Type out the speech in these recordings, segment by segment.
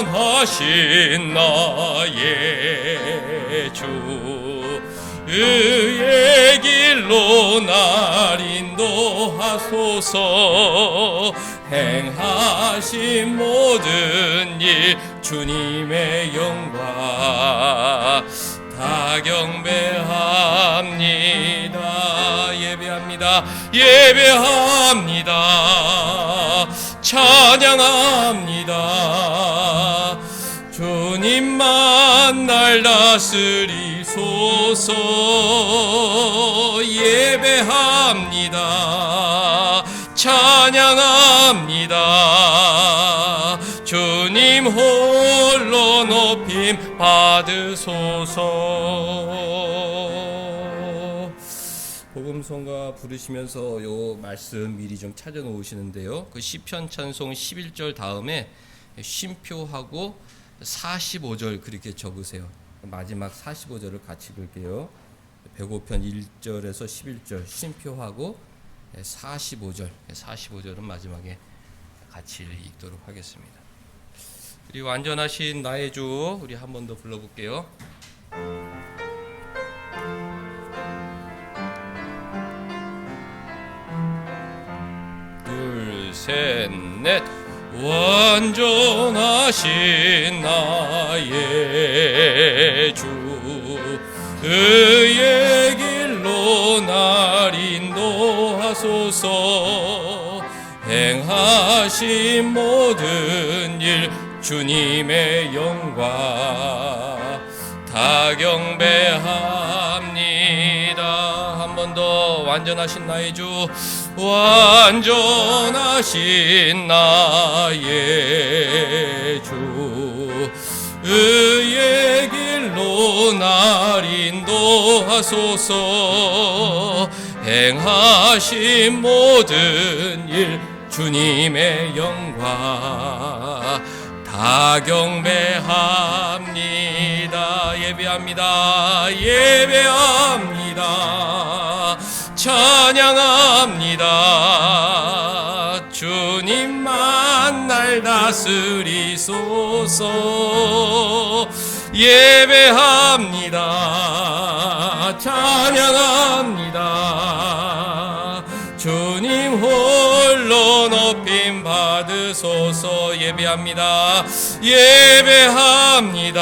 완전하신 나의 주 의의 길로 날 인도하소서. 행하신 모든 일 주님의 영광 다 경배합니다. 예배합니다. 예배합니다. 찬양합니다. 주님만 날 다스리소서. 예배합니다. 찬양합니다. 주님 홀로 높임 받으소서. 복음성가 부르시면서 요 말씀 미리 좀 찾아 놓으시는데요, 그 시편 찬송 11절 다음에 쉼표하고 45절 그렇게 적으세요. 마지막 45절을 같이 읽을게요. 배고편 1절에서 11절 쉼표하고 45절은 마지막에 같이 읽도록 하겠습니다. 우리 완전하신 나의 주, 우리 한 번 더 불러볼게요. 둘, 셋, 넷. 완전하신 나의 주 의의 길로 날 인도하소서. 행하신 모든 일 주님의 영광 다 경배합니다. 한 번 더. 완전하신 나의 주, 완전하신 나의 주 의의 길로 날 인도하소서. 행하신 모든 일 주님의 영광 다 경배합니다. 예배합니다. 예배합니다. 찬양합니다. 주님만 날 다스리소서. 예배합니다. 찬양합니다. 주님 홀로 높임 받으소서. 예배합니다. 예배합니다.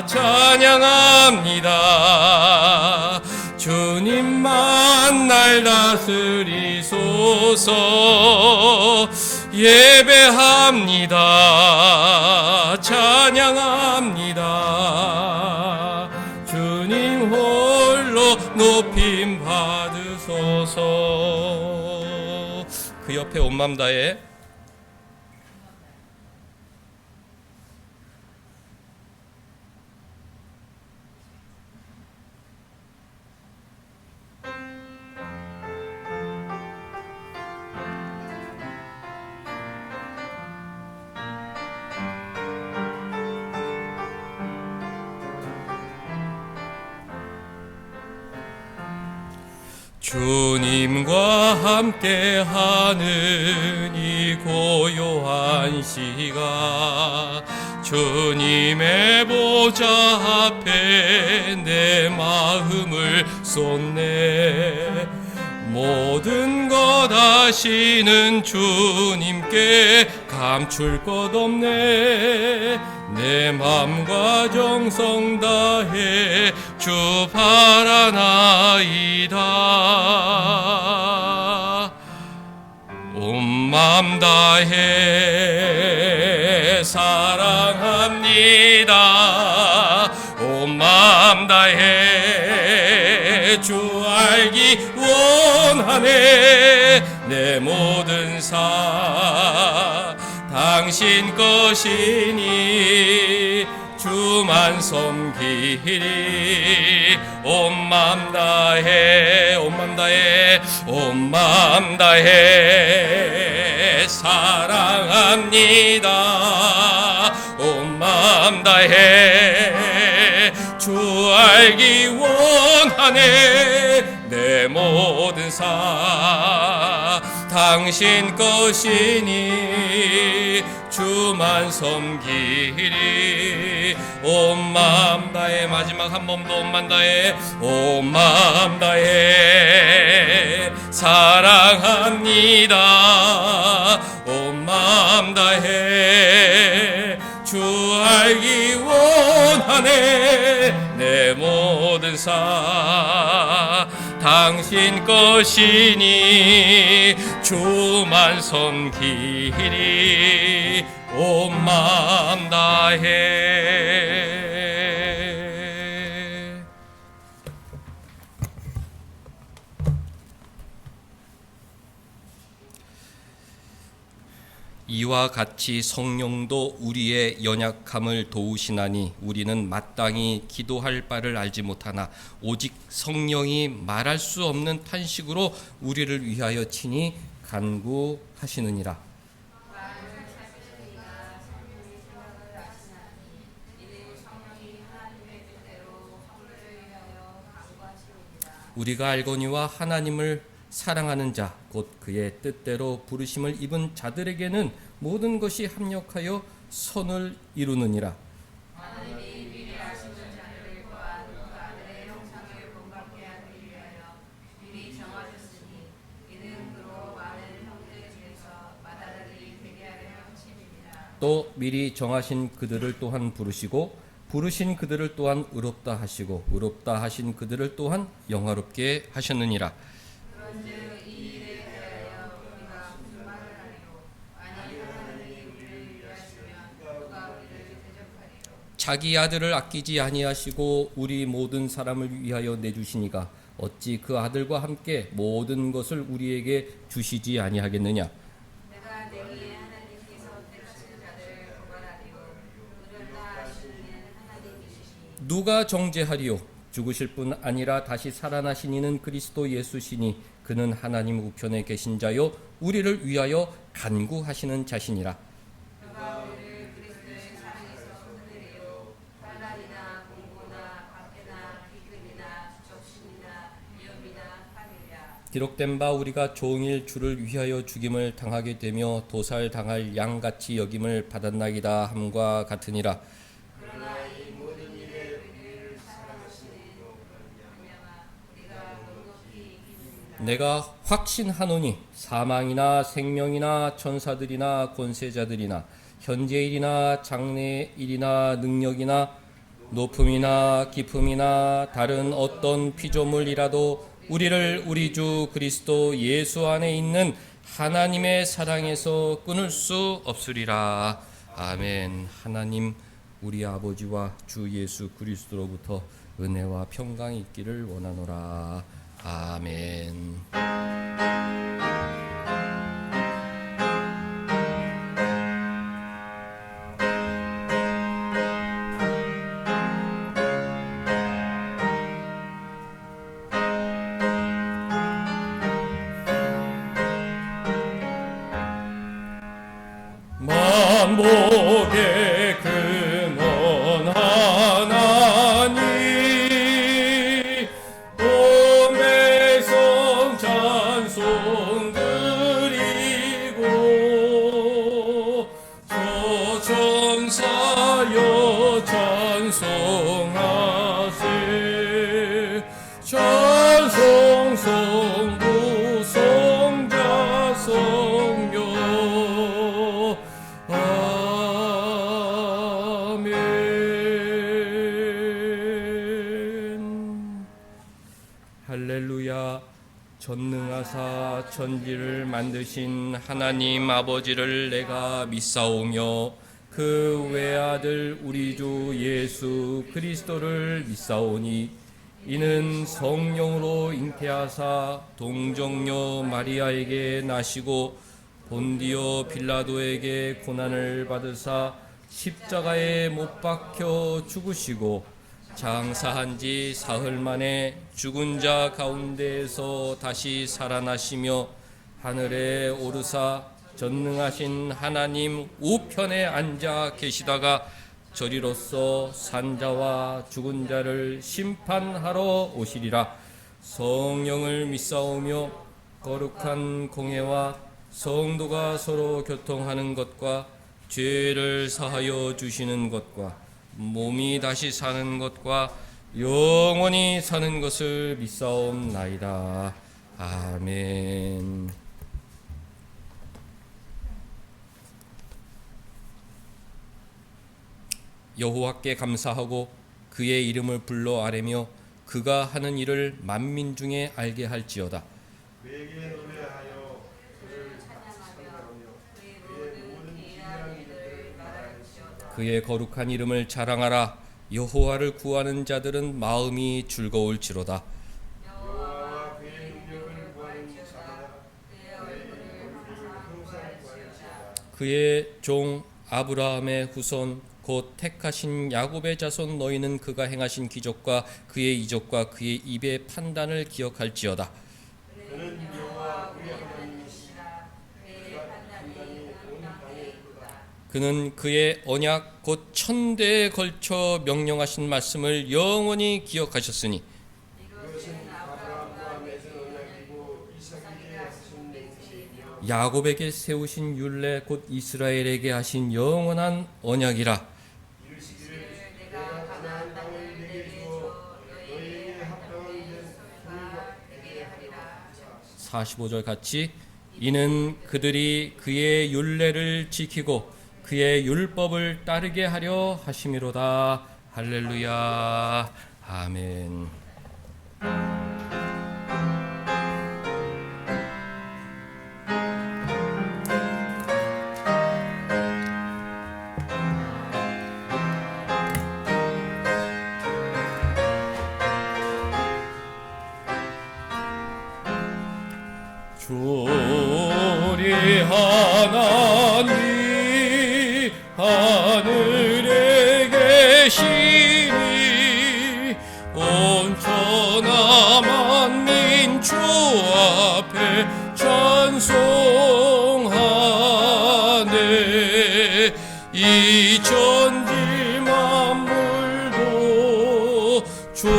찬양합니다. 주님만 날 다스리소서. 예배합니다. 찬양합니다. 주님 홀로 높임 받으소서. 그 옆에 온 맘 다해 주님과 함께하는 이 고요한 시간, 주님의 보좌 앞에 내 마음을 쏟네. 모든 것 아시는 주님께 감출 것 없네. 내 맘과 정성 다해 주 바라나이다. 온 맘 다해 사랑합니다. 온 맘 다해 주 알기 원하네. 내 모든 삶 당신 것이니 주만 섬기리. 온 맘 다해 온 맘 다해 온 맘 다해 사랑합니다. 온 맘 다해 주 알기 원하네. 내 모든 삶 당신 것이니 주만 섬기리. 온 마음 다해, 마지막 한 번 더 온 마음 다해, 온 마음 다해 사랑합니다. 온 마음 다해 주 알기 원하네. 내 모든 사 당신 것이니 주만 섬기리. 온 마음 다해. 이와 같이 성령도 우리의 연약함을 도우시나니 우리는 마땅히 기도할 바를 알지 못하나 오직 성령이 말할 수 없는 탄식으로 우리를 위하여 친히 간구하시느니라. 우리가 알거니와 하나님을 사랑하는 자 곧 그의 뜻대로 부르심을 입은 자들에게는 모든 것이 합력하여 선을 이루느니라. 하나님이 미리 아시는 자들을 또한 그 아들의 형상을 본받게 하기 위하여 미리 정하셨으니 이는 그로 많은 형제 중에서 맏아들이 되게 하려 하심이니라. 또 미리 정하신 그들을 또한 부르시고 부르신 그들을 또한 의롭다 하시고 의롭다 하신 그들을 또한 영화롭게 하셨느니라. 그런즉 이 일에 대하여 우리가 무슨 말을 하리요? 만일 하나님이 우리를 위하시면 누가 우리를 대적하리요? 자기 아들을 아끼지 아니하시고 우리 모든 사람을 위하여 내주시니가 어찌 그 아들과 함께 모든 것을 우리에게 주시지 아니하겠느냐. 내가 내게 하나님께서 택하신 자들을 고발하리요. 그를 다 아시는 하나님이시니 누가 정죄하리요? 죽으실 뿐 아니라 다시 살아나신 이는 그리스도 예수시니 그는 하나님 우편에 계신 자요 우리를 위하여 간구하시는 자시니라. 그가 우리를 그리스도의 사랑에서 흔들리요. 환난이나 공고나 박해나 비근이나 적신이나 위협이나 파멸이야. 기록된 바 우리가 종일 주를 위하여 죽임을 당하게 되며 도살 당할 양같이 여김을 받았나이다 함과 같으니라. 그러나 이 모든 일에 우리를 사랑하시는 분야가 우리가 넉넉히 이깁니다. 내가 확신하노니 사망이나 생명이나 천사들이나 권세자들이나 현재일이나 장래일이나 능력이나 높음이나 깊음이나 다른 어떤 피조물이라도 우리를 우리 주 그리스도 예수 안에 있는 하나님의 사랑에서 끊을 수 없으리라. 아멘. 하나님 우리 아버지와 주 예수 그리스도로부터 은혜와 평강이 있기를 원하노라. 아멘. 만복의 근원 하나님 온 백성 찬송 드리고 저천사여 찬송하세. 찬송 성부 성자 성교 아멘. 할렐루야. 전능하사 천지를 만드신 하나님 아버지를 내가 믿사오며 그 외아들 우리 주 예수 그리스도를 믿사오니 이는 성령으로 잉태하사 동정녀 마리아에게 나시고 본디오 빌라도에게 고난을 받으사 십자가에 못 박혀 죽으시고 장사한 지 사흘 만에 죽은 자 가운데에서 다시 살아나시며 하늘에 오르사 전능하신 하나님 우편에 앉아 계시다가 저리로서 산자와 죽은 자를 심판하러 오시리라. 성령을 믿사오며 거룩한 공회와 성도가 서로 교통하는 것과 죄를 사하여 주시는 것과 몸이 다시 사는 것과 영원히 사는 것을 믿사옵나이다. 아멘. 여호와께 감사하고 그의 이름을 불러 아뢰며 그가 하는 일을 만민 중에 알게 할지어다. 그에게 노래하여 그를 찬양하며 그의 모든 기이한 일을 말할지어다. 그의 거룩한 이름을 자랑하라. 여호와를 구하는 자들은 마음이 즐거울지로다. 여호와와 그의 능력을 구하는 자마다 그의 얼굴을 항상 구할지어다. 그의 종 아브라함의 후손 곧 택하신 야곱의 자손 너희는 그가 행하신 기적과 그의 이적과 그의 입의 판단을 기억할지어다. 그는 여호와 우리 하나님이시라. 그의 판단이 온 땅에 있도다. 그는 그의 언약 곧 천대에 걸쳐 명령하신 말씀을 영원히 기억하셨으니 이것은 아브라함과 맺은 언약이고 이삭에게 하신 맹세이며 야곱에게 세우신 율례 곧 이스라엘에게 하신 영원한 언약이라. 이르시기를 내가 가나안 땅을 내게 주어 너희에게 합당한 소유가 되게 하리라. 45절 같이 이는 그들이 그의 율례를 지키고 그의 율법을 따르게 하려 하심이로다. 할렐루야. 아멘. 주리 하나님 하늘에 계시니 온천하 만민 주 앞에 찬송하네. 이 천지 만물도 주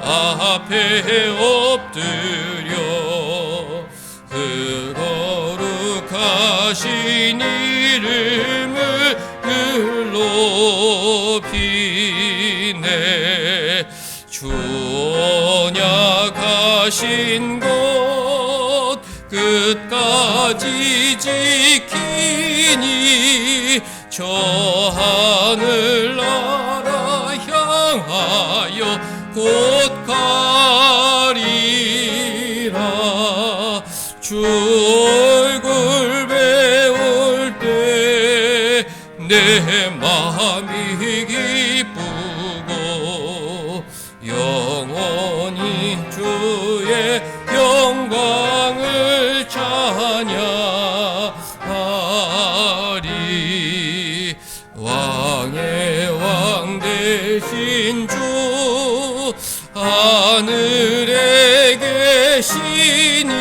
앞에 엎드려 그 거룩하신 이름을 높이네. 주 언약하신 것 끝까지 지키니 저 하늘나라 향하여 곧 가리라. 주 얼굴 배울 때 내 마음이 기쁘고 영원히 주의 영광을 찬양하리. 왕의 왕 되신 주 하늘에 계시니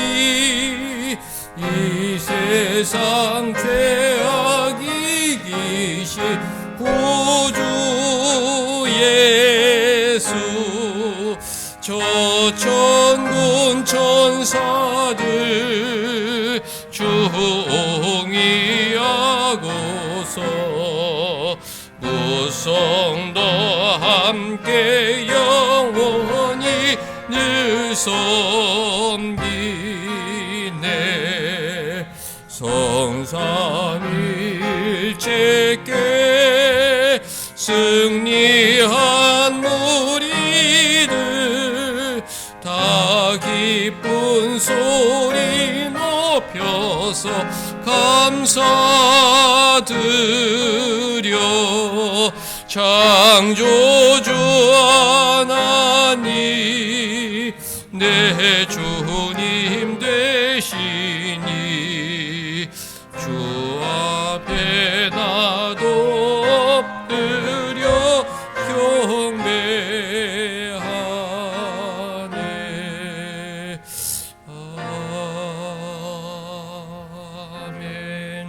이 세상 죄악 이기신 구주 예수 저 천군 천사들 중이하고서 무성도 함께 영원히 늘 섬기네. 성삼일체께 승리한 무리들 다 기쁜 소리 높여서 감사드려. 창조주 하나님 내 주님 되시니 주 앞에 나도 엎드려 경배하네. 아멘.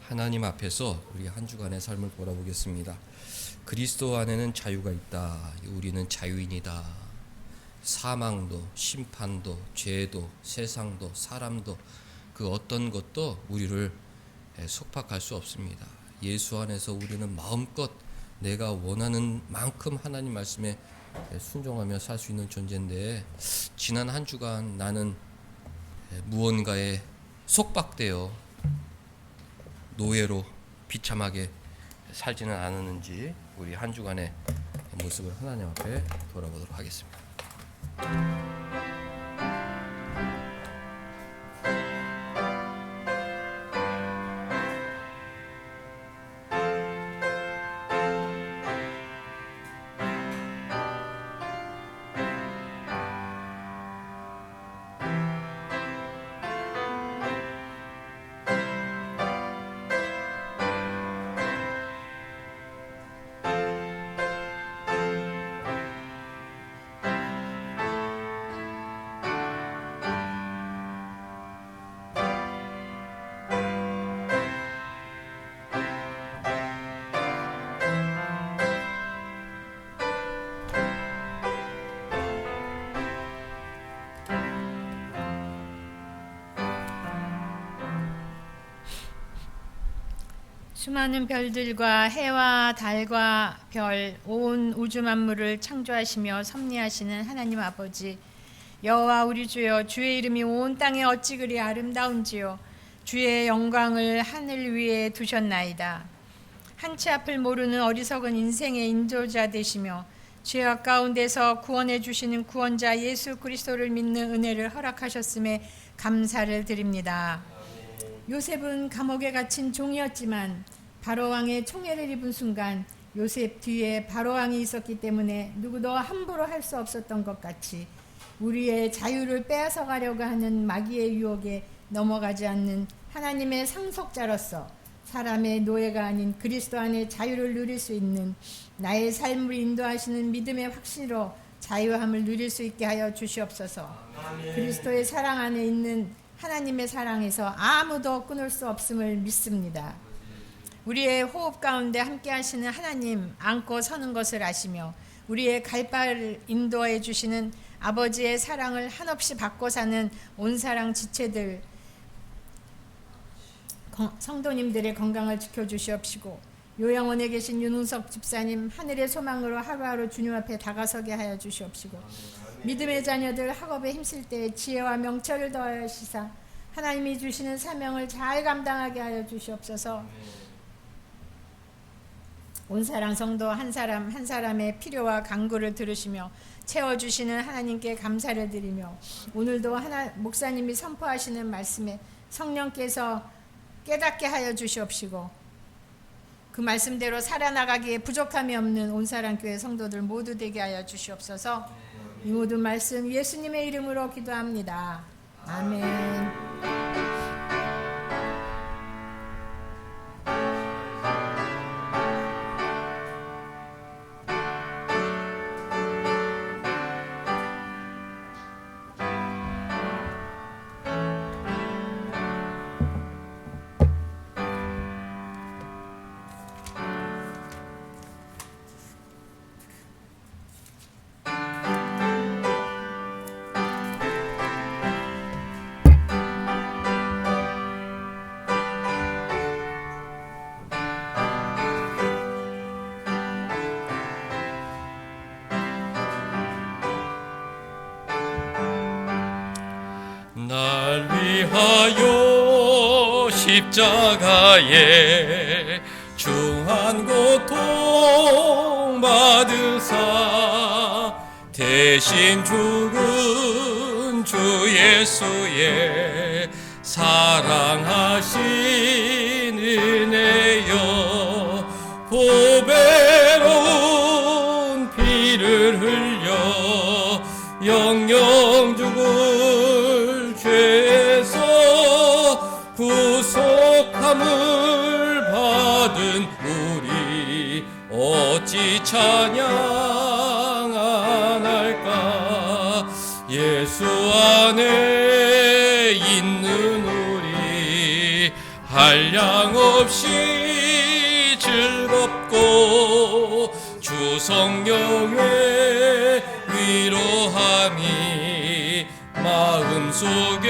하나님 앞에서 우리 한 주간의 삶을 돌아보겠습니다. 그리스도 안에는 자유가 있다. 우리는 자유인이다. 사망도 심판도 죄도 세상도 사람도 그 어떤 것도 우리를 속박할 수 없습니다. 예수 안에서 우리는 마음껏 내가 원하는 만큼 하나님 말씀에 순종하며 살 수 있는 존재인데, 지난 한 주간 나는 무언가에 속박되어 노예로 비참하게 살지는 않았는지 우리 한 주간의 모습을 하나님 앞에 돌아보도록 하겠습니다. 수많은 별들과 해와 달과 별, 온 우주 만물을 창조하시며 섭리하시는 하나님 아버지, 여호와 우리 주여, 주의 이름이 온 땅에 어찌 그리 아름다운지요. 주의 영광을 하늘 위에 두셨나이다. 한치 앞을 모르는 어리석은 인생의 인도자 되시며 죄악 가운데서 구원해 주시는 구원자 예수 그리스도를 믿는 은혜를 허락하셨음에 감사를 드립니다. 요셉은 감옥에 갇힌 종이었지만 바로왕의 총애를 입은 순간 요셉 뒤에 바로왕이 있었기 때문에 누구도 함부로 할 수 없었던 것 같이 우리의 자유를 빼앗아가려고 하는 마귀의 유혹에 넘어가지 않는 하나님의 상속자로서 사람의 노예가 아닌 그리스도 안에 자유를 누릴 수 있는 나의 삶을 인도하시는 믿음의 확신으로 자유함을 누릴 수 있게 하여 주시옵소서. 그리스도의 사랑 안에 있는 하나님의 사랑에서 아무도 끊을 수 없음을 믿습니다. 우리의 호흡 가운데 함께 하시는 하나님 안고 서는 것을 아시며 우리의 갈 바를 인도해 주시는 아버지의 사랑을 한없이 받고 사는 온사랑 지체들, 성도님들의 건강을 지켜주시옵시고 요양원에 계신 윤웅석 집사님 하늘의 소망으로 하루하루 주님 앞에 다가서게 하여 주시옵시고 믿음의 자녀들 학업에 힘쓸 때 지혜와 명철을 더하시사 하나님이 주시는 사명을 잘 감당하게 하여 주시옵소서. 온사랑 성도 한 사람 한 사람의 필요와 간구를 들으시며 채워주시는 하나님께 감사를 드리며 오늘도 목사님이 선포하시는 말씀에 성령께서 깨닫게 하여 주시옵시고 그 말씀대로 살아나가기에 부족함이 없는 온사랑교회 성도들 모두 되게 하여 주시옵소서. 이 모든 말씀 예수님의 이름으로 기도합니다. 아멘. 날 위하여 십자가에 중한 고통 받으사 대신 죽은 주 예수의 사랑하신 은혜여 보배로운 피를 흘려 영영 죽을 죄에서 구속함을 받은 우리 어찌 찬양 안 할까. 예수 안에 있는 우리 한량없이 즐겁고 주 성령의 위로함이 마음속에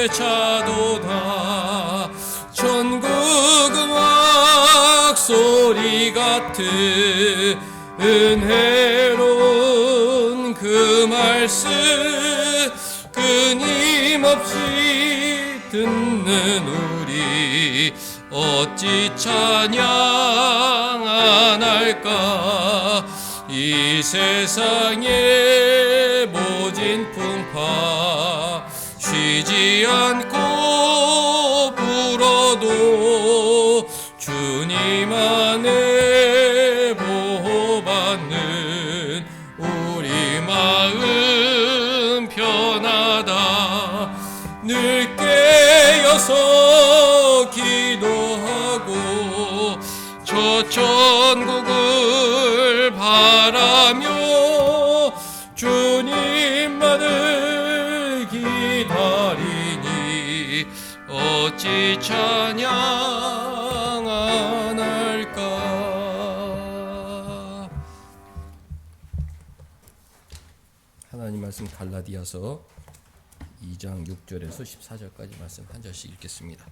차도다. 저 이 같은 은혜로운 그 말씀 끊임없이 듣는 우리 어찌 찬양 안 할까. 이 세상의 모진 풍파 쉬지 않고 불어도 주님 안에 보호받는 우리 마음 편하다. 늘 깨어서 기도하고 저 천국을 바라며 주님만을 기다리니 어찌 찬양 안 할까. 하나님 말씀 갈라디아서 2장 6절에서 14절까지 말씀 한 절씩 읽겠습니다.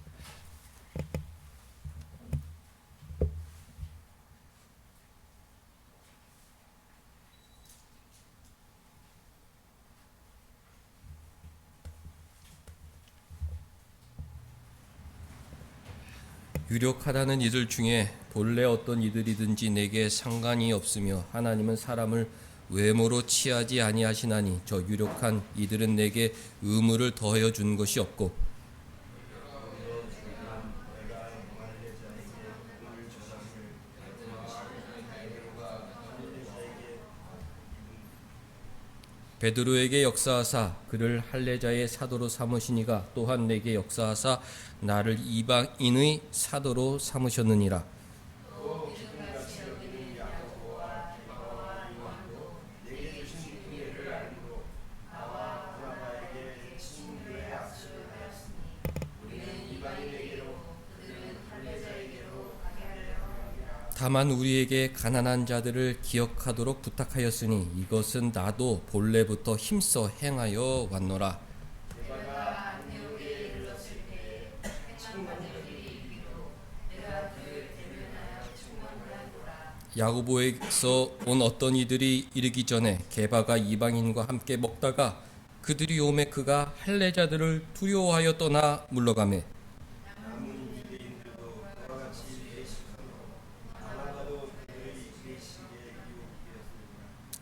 유력하다는 이들 중에 본래 어떤 이들이든지 내게 상관이 없으며 하나님은 사람을 외모로 취하지 아니하시나니 저 유력한 이들은 내게 의무를 더하여 준 것이 없고 베드로에게 역사하사 그를 할례자의 사도로 삼으시니가 또한 내게 역사하사 나를 이방인의 사도로 삼으셨느니라. 다만 우리에게 가난한 자들을 기억하도록 부탁하였으니 이것은 나도 본래부터 힘써 행하여 왔노라. 야고보에서 온 어떤 이들이 이르기 전에 게바가 이방인과 함께 먹다가 그들이 오매 그가 할례자들을 두려워하여 떠나 물러가매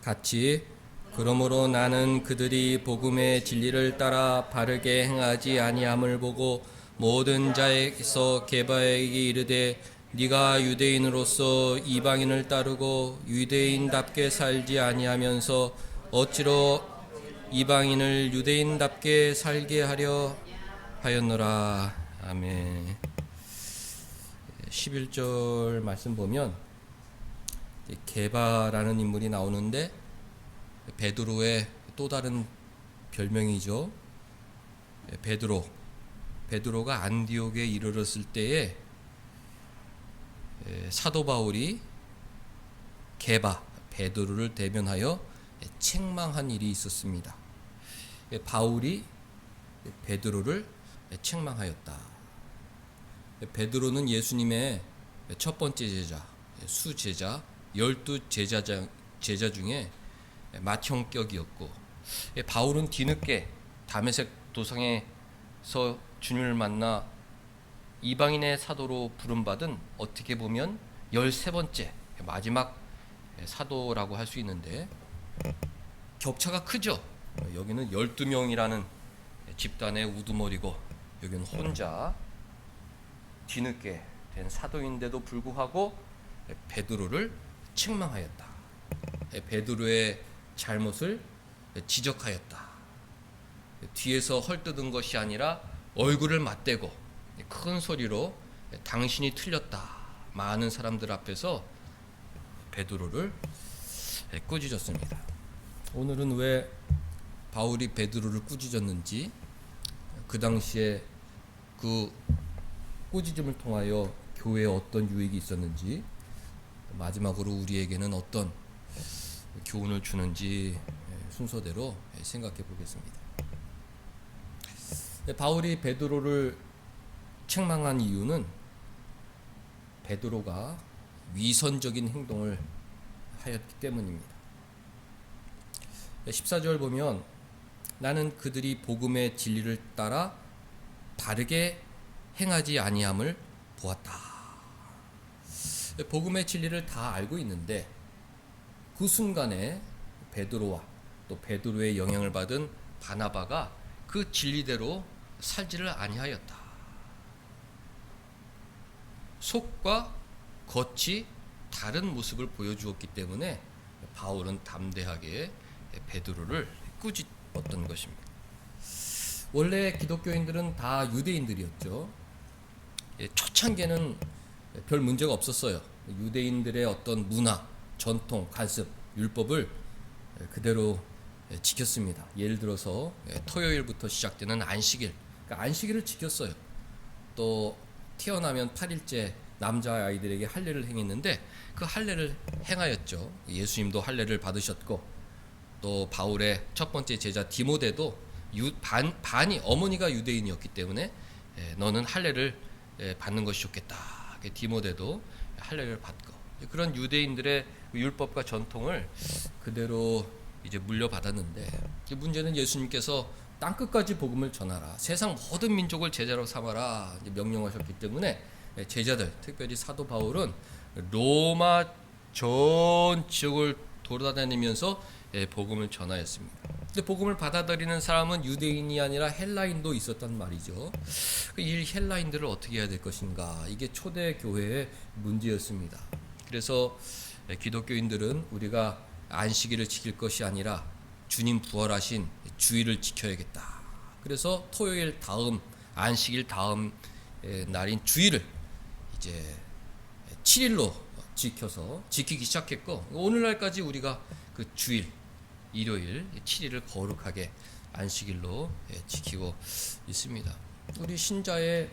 같이 그러므로 나는 그들이 복음의 진리를 따라 바르게 행하지 아니함을 보고 모든 자에게서 게바에게 이르되 네가 유대인으로서 이방인을 따르고 유대인답게 살지 아니하면서 어찌로 이방인을 유대인답게 살게 하려 하였노라. 아멘. 11절 말씀 보면 게바라는 인물이 나오는데 베드로의 또 다른 별명이죠. 베드로가 안디옥에 이르렀을 때에 사도 바울이 베드로를 대면하여 책망한 일이 있었습니다. 바울이 베드로를 책망하였다. 베드로는 예수님의 첫 번째 제자, 수제자, 12 제자 중에 맏형격이었고, 바울은 뒤늦게 다메섹 도상에서 주님을 만나 이방인의 사도로 부름받은 어떻게 보면 13번째 마지막 사도라고 할 수 있는데 격차가 크죠. 여기는 12명이라는 집단의 우두머리고 여기는 혼자 뒤늦게 된 사도인데도 불구하고 베드로를 책망하였다. 베드로의 잘못을 지적하였다. 뒤에서 헐뜯은 것이 아니라 얼굴을 맞대고 큰 소리로 당신이 틀렸다. 많은 사람들 앞에서 베드로를 꾸짖었습니다. 오늘은 왜 바울이 베드로를 꾸짖었는지, 그 당시에 그 꾸짖음을 통하여 교회에 어떤 유익이 있었는지, 마지막으로 우리에게는 어떤 교훈을 주는지 순서대로 생각해 보겠습니다. 바울이 베드로를 책망한 이유는 베드로가 위선적인 행동을 하였기 때문입니다. 14절 보면 나는 그들이 복음의 진리를 따라 바르게 행하지 아니함을 보았다. 복음의 진리를 다 알고 있는데 그 순간에 베드로와 또 베드로의 영향을 받은 바나바가 그 진리대로 살지를 아니하였다. 속과 겉이 다른 모습을 보여주었기 때문에 바울은 담대하게 베드로를 꾸짖었던 것입니다. 원래 기독교인들은 다 유대인들이었죠. 초창기에는 별 문제가 없었어요. 유대인들의 어떤 문화, 전통, 관습, 율법을 그대로 지켰습니다. 예를 들어서 토요일부터 시작되는 안식일, 그러니까 안식일을 지켰어요. 또 태어나면 8일째 남자아이들에게 할례를 행했는데 그 할례를 행하였죠. 예수님도 할례를 받으셨고 또 바울의 첫 번째 제자 디모데도 반이 어머니가 유대인이었기 때문에 너는 할례를 받는 것이 좋겠다. 디모데도 할례를 받고 그런 유대인들의 율법과 전통을 그대로 이제 물려받았는데 문제는 예수님께서 땅끝까지 복음을 전하라. 세상 모든 민족을 제자로 삼아라. 명령하셨기 때문에 제자들, 특별히 사도 바울은 로마 전 지역을 돌아다니면서 복음을 전하였습니다. 근데 복음을 받아들이는 사람은 유대인이 아니라 헬라인도 있었단 말이죠. 이 헬라인들을 어떻게 해야 될 것인가? 이게 초대 교회의 문제였습니다. 그래서 기독교인들은 우리가 안식일을 지킬 것이 아니라 주님 부활하신 주일을 지켜야겠다. 그래서 토요일 다음 안식일 다음 날인 주일을 이제 7일로 지키기 시작했고 오늘날까지 우리가 그 주일 일요일 7일을 거룩하게 안식일로 지키고 있습니다. 우리 신자의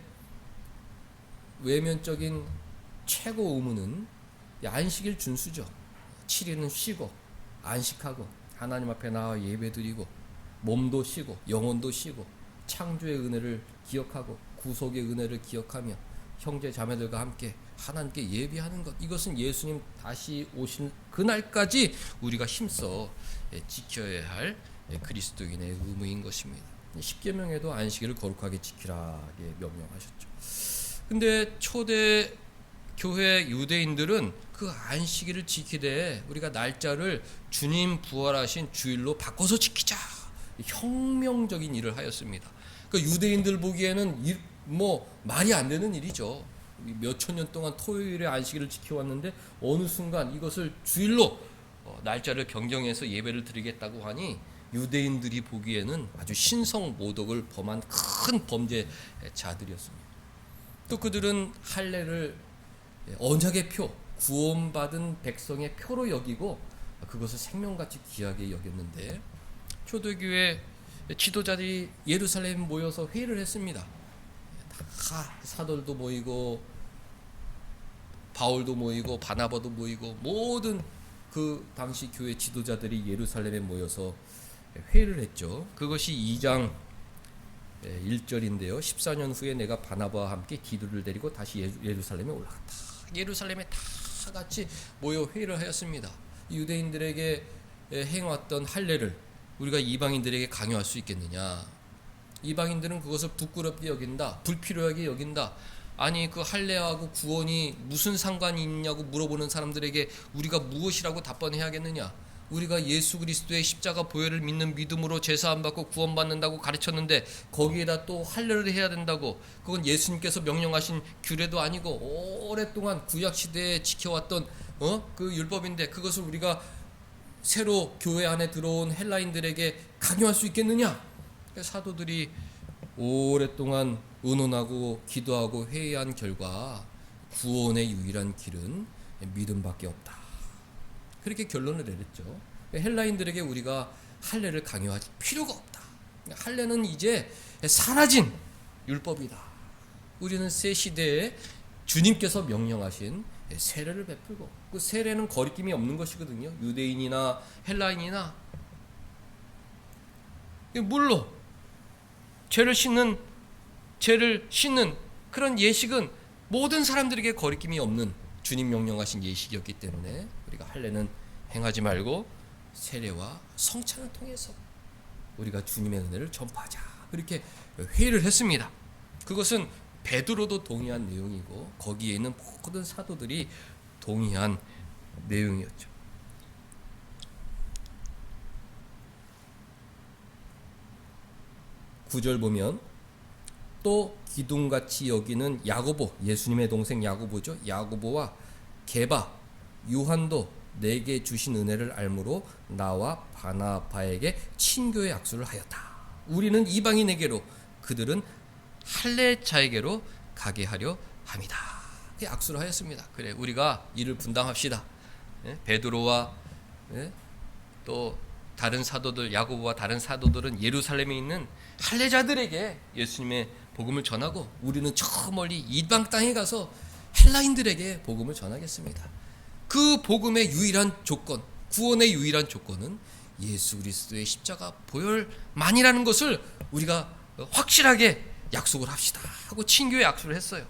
외면적인 최고 의무는 안식일 준수죠. 7일은 쉬고 안식하고 하나님 앞에 나와 예배드리고 몸도 쉬고 영혼도 쉬고 창조의 은혜를 기억하고 구속의 은혜를 기억하며 형제 자매들과 함께 하나님께 예배하는 것, 이것은 예수님 다시 오신 그날까지 우리가 힘써 지켜야 할 그리스도인의 의무인 것입니다. 십계명에도 안식일을 거룩하게 지키라 명령하셨죠. 근데 초대 교회 유대인들은 그 안식일을 지키되 우리가 날짜를 주님 부활하신 주일로 바꿔서 지키자, 혁명적인 일을 하였습니다. 그 유대인들 보기에는 말이 안 되는 일이죠. 몇천 년 동안 토요일에 안식일을 지켜왔는데 어느 순간 이것을 주일로 날짜를 변경해서 예배를 드리겠다고 하니 유대인들이 보기에는 아주 신성모독을 범한 큰 범죄자들이었습니다. 또 그들은 할례를 언약의 표, 구원받은 백성의 표로 여기고 그것을 생명같이 귀하게 여겼는데 초대교회 지도자들이 예루살렘에 모여서 회의를 했습니다. 다 사도들도 모이고 바울도 모이고 바나바도 모이고 모든 그 당시 교회 지도자들이 예루살렘에 모여서 회의를 했죠. 그것이 2장 1절인데요. 14년 후에 내가 바나바와 함께 디도를 데리고 다시 예루살렘에 올라갔다. 예루살렘에 다 같이 모여 회의를 하였습니다. 유대인들에게 행왔던 할례를 우리가 이방인들에게 강요할 수 있겠느냐? 이방인들은 그것을 부끄럽게 여긴다, 불필요하게 여긴다. 아니 그 할례하고 구원이 무슨 상관이 있냐고 물어보는 사람들에게 우리가 무엇이라고 답변해야겠느냐? 우리가 예수 그리스도의 십자가 보혈을 믿는 믿음으로 제사함 받고 구원받는다고 가르쳤는데 거기에다 또 할례를 해야 된다고. 그건 예수님께서 명령하신 규례도 아니고 오랫동안 구약 시대에 지켜왔던 그 율법인데 그것을 우리가 새로 교회 안에 들어온 헬라인들에게 강요할 수 있겠느냐? 사도들이 오랫동안 의논하고 기도하고 회의한 결과 구원의 유일한 길은 믿음밖에 없다. 그렇게 결론을 내렸죠. 헬라인들에게 우리가 할례를 강요할 필요가 없다. 할례는 이제 사라진 율법이다. 우리는 새 시대에 주님께서 명령하신 세례를 베풀고 그 세례는 거리낌이 없는 것이거든요. 유대인이나 헬라인이나 물로 죄를 씻는 그런 예식은 모든 사람들에게 거리낌이 없는 주님 명령하신 예식이었기 때문에 우리가 할례는 행하지 말고 세례와 성찬을 통해서 우리가 주님의 은혜를 전파하자, 그렇게 회의를 했습니다. 그것은 베드로도 동의한 내용이고 거기에 있는 모든 사도들이 동의한 내용이었죠. 9절 보면 또 기둥같이 여기는 야고보, 예수님의 동생 야고보죠. 야고보와 게바, 요한도 내게 주신 은혜를 알므로 나와 바나바에게 친교의 약속을 하였다. 우리는 이방인에게로, 그들은 할례자에게로 가게 하려 합니다. 약속을 하였습니다. 그래, 우리가 이를 분담합시다. 베드로와 또 다른 사도들, 야고보와 다른 사도들은 예루살렘에 있는 할례자들에게 예수님의 복음을 전하고 우리는 저 멀리 이방 땅에 가서 헬라인들에게 복음을 전하겠습니다. 그 복음의 유일한 조건, 구원의 유일한 조건은 예수 그리스도의 십자가 보혈만이라는 것을 우리가 확실하게 약속을 합시다 하고 친교의 약속을 했어요.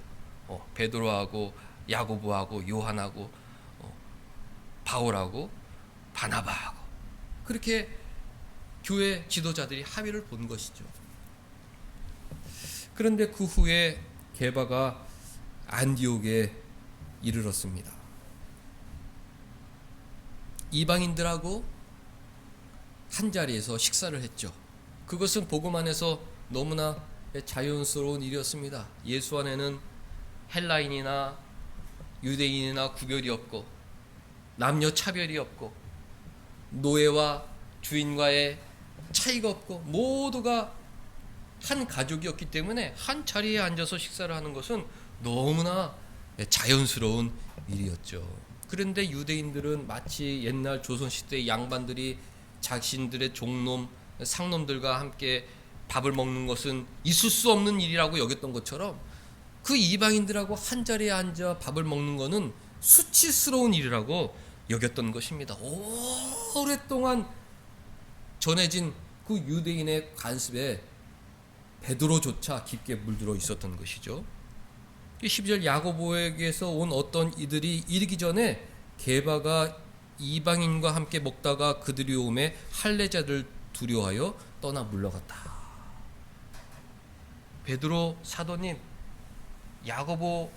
베드로하고 야고보하고 요한하고 바울하고 바나바하고 그렇게 교회 지도자들이 합의를 본 것이죠. 그런데 그 후에 게바가 안디옥에 이르렀습니다. 이방인들하고 한 자리에서 식사를 했죠. 그것은 복음 안에서 너무나 자연스러운 일이었습니다. 예수 안에는 헬라인이나 유대인이나 구별이 없고 남녀 차별이 없고 노예와 주인과의 차이가 없고 모두가 한 가족이었기 때문에 한 자리에 앉아서 식사를 하는 것은 너무나 자연스러운 일이었죠. 그런데 유대인들은 마치 옛날 조선시대의 양반들이 자신들의 종놈, 상놈들과 함께 밥을 먹는 것은 있을 수 없는 일이라고 여겼던 것처럼 그 이방인들하고 한 자리에 앉아 밥을 먹는 것은 수치스러운 일이라고 여겼던 것입니다. 오랫동안 전해진 그 유대인의 관습에 베드로조차 깊게 물들어 있었던 것이죠. 12절 야고보에게서 온 어떤 이들이 이르기 전에 게바가 이방인과 함께 먹다가 그들이 오매 할례자들 두려워하여 떠나 물러갔다. 베드로 사도님, 야고보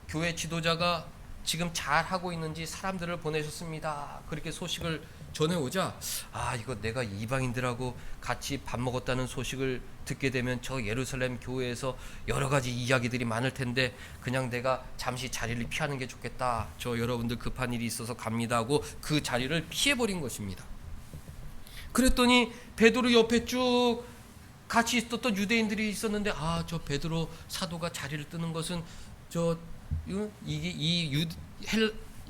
교회 지도자가 지금 잘 하고 있는지 사람들을 보내셨습니다. 그렇게 소식을 전해오자 이거 내가 이방인들하고 같이 밥 먹었다는 소식을 듣게 되면 저 예루살렘 교회에서 여러 가지 이야기들이 많을 텐데 그냥 내가 잠시 자리를 피하는 게 좋겠다. 저 여러분들 급한 일이 있어서 갑니다 하고 그 자리를 피해버린 것입니다. 그랬더니 베드로 옆에 쭉 같이 있었던 유대인들이 있었는데 저 베드로 사도가 자리를 뜨는 것은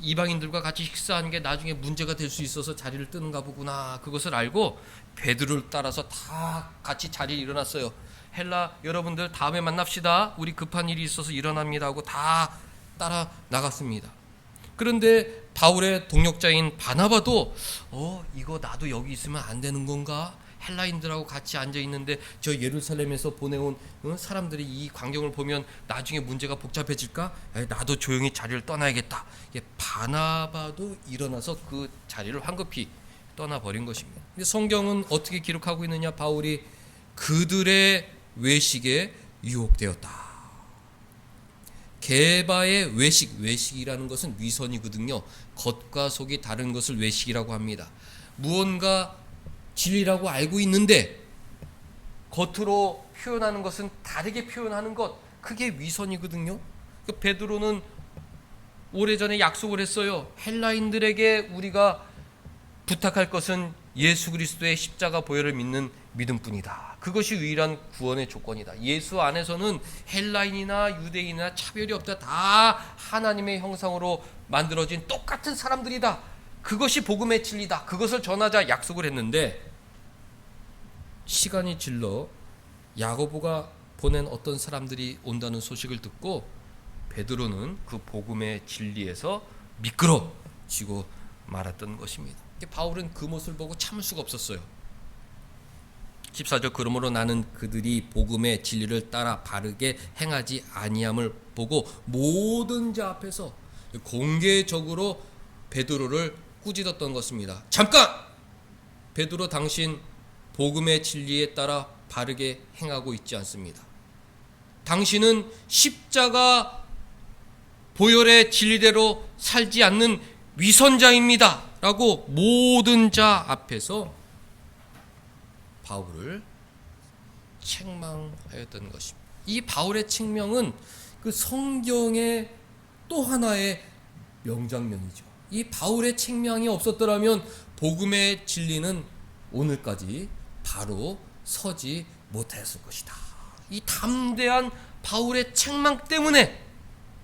이방인들과 같이 식사하는 게 나중에 문제가 될 수 있어서 자리를 뜨는가 보구나. 그것을 알고 베드로를 따라서 다 같이 자리에 일어났어요. 헬라 여러분들 다음에 만납시다. 우리 급한 일이 있어서 일어납니다 하고 다 따라 나갔습니다. 그런데 바울의 동역자인 바나바도 이거 나도 여기 있으면 안 되는 건가? 헬라인들하고 같이 앉아 있는데 저 예루살렘에서 보내온 사람들이 이 광경을 보면 나중에 문제가 복잡해질까? 나도 조용히 자리를 떠나야겠다. 바나바도 일어나서 그 자리를 황급히 떠나버린 것입니다. 성경은 어떻게 기록하고 있느냐? 바울이 그들의 외식에 유혹되었다. 게바의 외식이라는 것은 위선이거든요. 겉과 속이 다른 것을 외식이라고 합니다. 무언가 진리라고 알고 있는데 겉으로 표현하는 것은 다르게 표현하는 것, 그게 위선이거든요. 베드로는 오래전에 약속을 했어요. 헬라인들에게 우리가 부탁할 것은 예수 그리스도의 십자가 보혈을 믿는 믿음뿐이다. 그것이 유일한 구원의 조건이다. 예수 안에서는 헬라인이나 유대인이나 차별이 없다. 다 하나님의 형상으로 만들어진 똑같은 사람들이다. 그것이 복음의 진리다. 그것을 전하자 약속을 했는데 시간이 질러 야고보가 보낸 어떤 사람들이 온다는 소식을 듣고 베드로는 그 복음의 진리에서 미끄러지고 말았던 것입니다. 바울은 그 모습을 보고 참을 수가 없었어요. 14절 그러므로 나는 그들이 복음의 진리를 따라 바르게 행하지 아니함을 보고 모든 자 앞에서 공개적으로 베드로를 꾸짖었던 것입니다. 잠깐! 베드로 당신 복음의 진리에 따라 바르게 행하고 있지 않습니다. 당신은 십자가 보혈의 진리대로 살지 않는 위선자입니다. 라고 모든 자 앞에서 바울을 책망하였던 것입니다. 이 바울의 책명은 그 성경의 또 하나의 명장면이죠. 이 바울의 책명이 없었더라면 복음의 진리는 오늘까지 바로 서지 못했을 것이다. 이 담대한 바울의 책망 때문에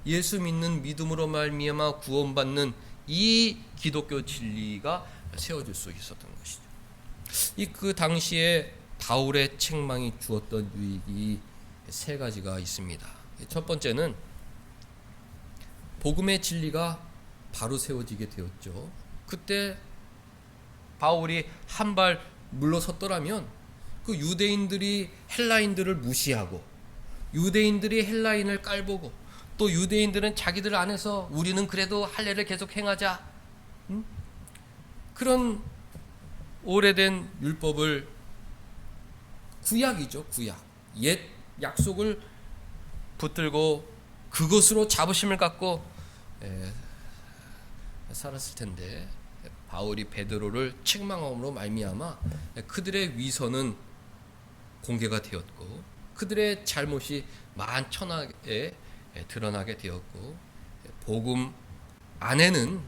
예수 믿는 믿음으로 말미암아 구원받는 이 기독교 진리가 세워질 수 있었던 것이죠. 이 그 당시에 바울의 책망이 주었던 유익이 세 가지가 있습니다. 첫 번째는 복음의 진리가 바로 세워지게 되었죠. 그때 바울이 한 발 물러섰더라면 그 유대인들이 헬라인들을 무시하고 유대인들이 헬라인을 깔보고 또 유대인들은 자기들 안에서 우리는 그래도 할례를 계속 행하자, 그런 오래된 율법을, 구약이죠, 구약, 옛 약속을 붙들고 그것으로 자부심을 갖고 살았을 텐데 바울이 베드로를 책망함으로 말미암아 그들의 위선은 공개가 되었고 그들의 잘못이 만천하에 드러나게 되었고 복음 안에는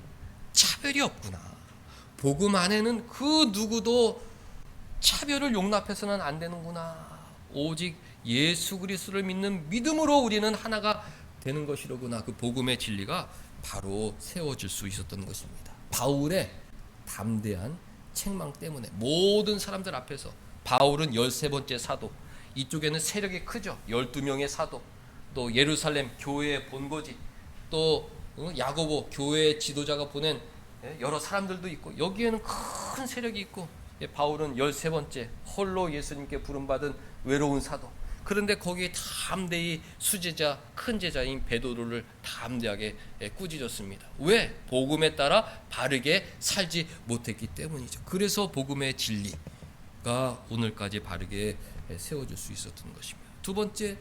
차별이 없구나. 복음 안에는 그 누구도 차별을 용납해서는 안 되는구나. 오직 예수 그리스도를 믿는 믿음으로 우리는 하나가 되는 것이로구나. 그 복음의 진리가 바로 세워질 수 있었던 것입니다. 바울의 담대한 책망 때문에 모든 사람들 앞에서 바울은 13번째 사도, 이쪽에는 세력이 크죠. 12명의 사도, 또 예루살렘 교회의 본거지, 또 야고보 교회의 지도자가 보낸 여러 사람들도 있고 여기에는 큰 세력이 있고 바울은 13번째 홀로 예수님께 부름받은 외로운 사도. 그런데 거기에 담대히 수제자, 큰 제자인 베드로를 담대하게 꾸짖었습니다. 왜? 복음에 따라 바르게 살지 못했기 때문이죠. 그래서 복음의 진리가 오늘까지 바르게 세워질 수 있었던 것입니다. 두 번째,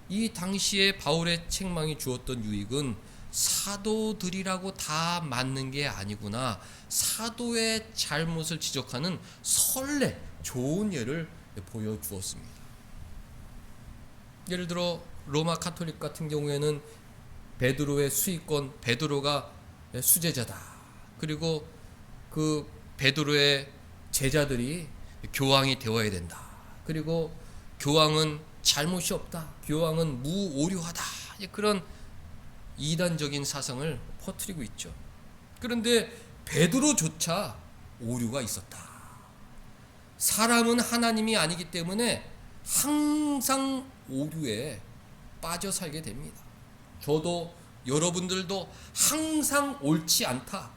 이 당시에 바울의 책망이 주었던 유익은 사도들이라고 다 맞는 게 아니구나. 사도의 잘못을 지적하는 선례, 좋은 예를 보여주었습니다. 예를 들어 로마 카톨릭 같은 경우에는 베드로의 수익권, 베드로가 수제자다. 그리고 그 베드로의 제자들이 교황이 되어야 된다. 그리고 교황은 잘못이 없다. 교황은 무오류하다. 그런 이단적인 사상을 퍼뜨리고 있죠. 그런데 베드로조차 오류가 있었다. 사람은 하나님이 아니기 때문에 항상 오류에 빠져 살게 됩니다. 저도 여러분들도 항상 옳지 않다.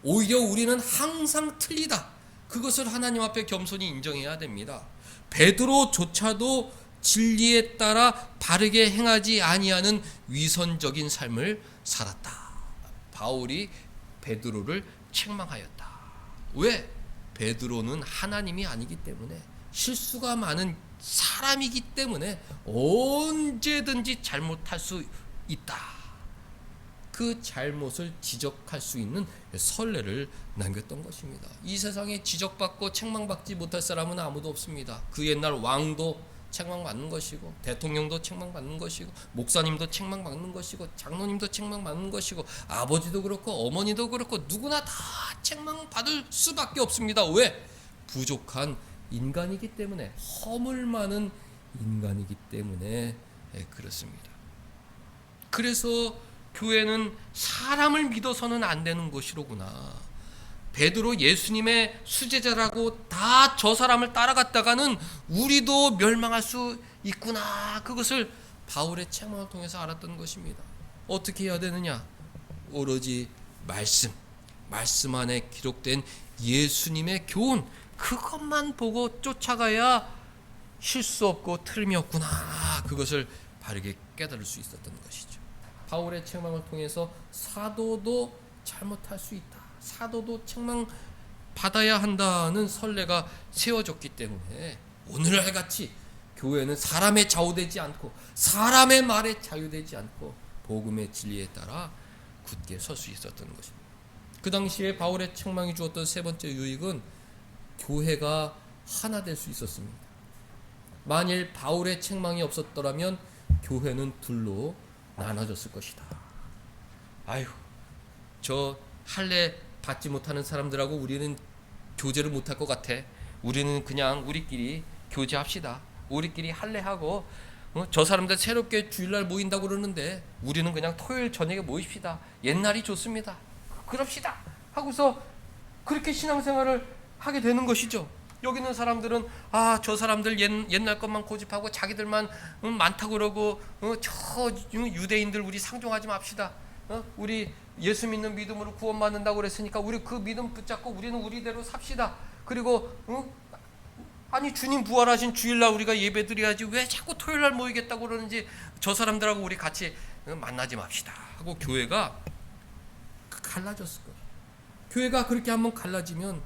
오히려 우리는 항상 틀리다. 그것을 하나님 앞에 겸손히 인정해야 됩니다. 베드로조차도 진리에 따라 바르게 행하지 아니하는 위선적인 삶을 살았다. 바울이 베드로를 책망하였다. 왜? 베드로는 하나님이 아니기 때문에, 실수가 많은 사람이기 때문에 언제든지 잘못할 수 있다. 그 잘못을 지적할 수 있는 선례를 남겼던 것입니다. 이 세상에 지적받고 책망받지 못할 사람은 아무도 없습니다. 그 옛날 왕도 책망받는 것이고, 대통령도 책망받는 것이고, 목사님도 책망받는 것이고, 장로님도 책망받는 것이고, 아버지도 그렇고 어머니도 그렇고 누구나 다 책망받을 수밖에 없습니다. 왜? 부족한 인간이기 때문에, 허물 많은 인간이기 때문에 그렇습니다. 그래서 교회는 사람을 믿어서는 안 되는 것이로구나. 베드로 예수님의 수제자라고 다 저 사람을 따라갔다가는 우리도 멸망할 수 있구나. 그것을 바울의 책망을 통해서 알았던 것입니다. 어떻게 해야 되느냐? 오로지 말씀 안에 기록된 예수님의 교훈, 그것만 보고 쫓아가야 실수 없고 틀림이 없구나, 그것을 바르게 깨달을 수 있었던 것이죠. 바울의 책망을 통해서 사도도 잘못할 수 있다, 사도도 책망 받아야 한다는 선례가 세워졌기 때문에 오늘날 같이 교회는 사람에 좌우되지 않고 사람의 말에 자유되지 않고 복음의 진리에 따라 굳게 설 수 있었던 것입니다. 그 당시에 바울의 책망이 주었던 세 번째 유익은 교회가 하나 될 수 있었습니다. 만일 바울의 책망이 없었더라면 교회는 둘로 나눠졌을 것이다. 아유, 저 할례 받지 못하는 사람들하고 우리는 교제를 못할 것 같아. 우리는 그냥 우리끼리 교제합시다. 우리끼리 할례하고 저 사람들 새롭게 주일날 모인다고 그러는데 우리는 그냥 토요일 저녁에 모입시다. 옛날이 좋습니다. 그럽시다 하고서 그렇게 신앙생활을 하게 되는 것이죠. 여기 있는 사람들은 저 사람들 옛날 것만 고집하고 자기들만 많다고 그러고 저 유대인들 우리 상종하지 맙시다. 우리 예수 믿는 믿음으로 구원받는다고 그랬으니까 우리 그 믿음 붙잡고 우리는 우리대로 삽시다. 그리고 아니 주님 부활하신 주일날 우리가 예배드려야지 왜 자꾸 토요일날 모이겠다고 그러는지 저 사람들하고 우리 같이 만나지 맙시다 하고 교회가 갈라졌을 거예요. 교회가 그렇게 한번 갈라지면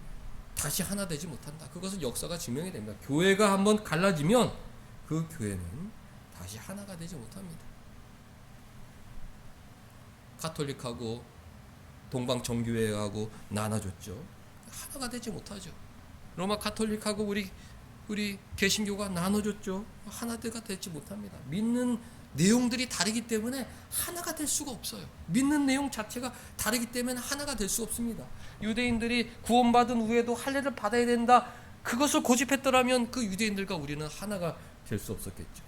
다시 하나 되지 못한다. 그것은 역사가 증명이 됩니다. 교회가 한번 갈라지면 그 교회는 다시 하나가 되지 못합니다. 가톨릭하고 동방정교회하고 나눠졌죠. 하나가 되지 못하죠. 로마 가톨릭하고 우리 개신교가 나눠졌죠. 하나가 되지 못합니다. 믿는 내용들이 다르기 때문에 하나가 될 수가 없어요. 믿는 내용 자체가 다르기 때문에 하나가 될 수 없습니다. 유대인들이 구원받은 후에도 할례를 받아야 된다, 그것을 고집했더라면 그 유대인들과 우리는 하나가 될 수 없었겠죠.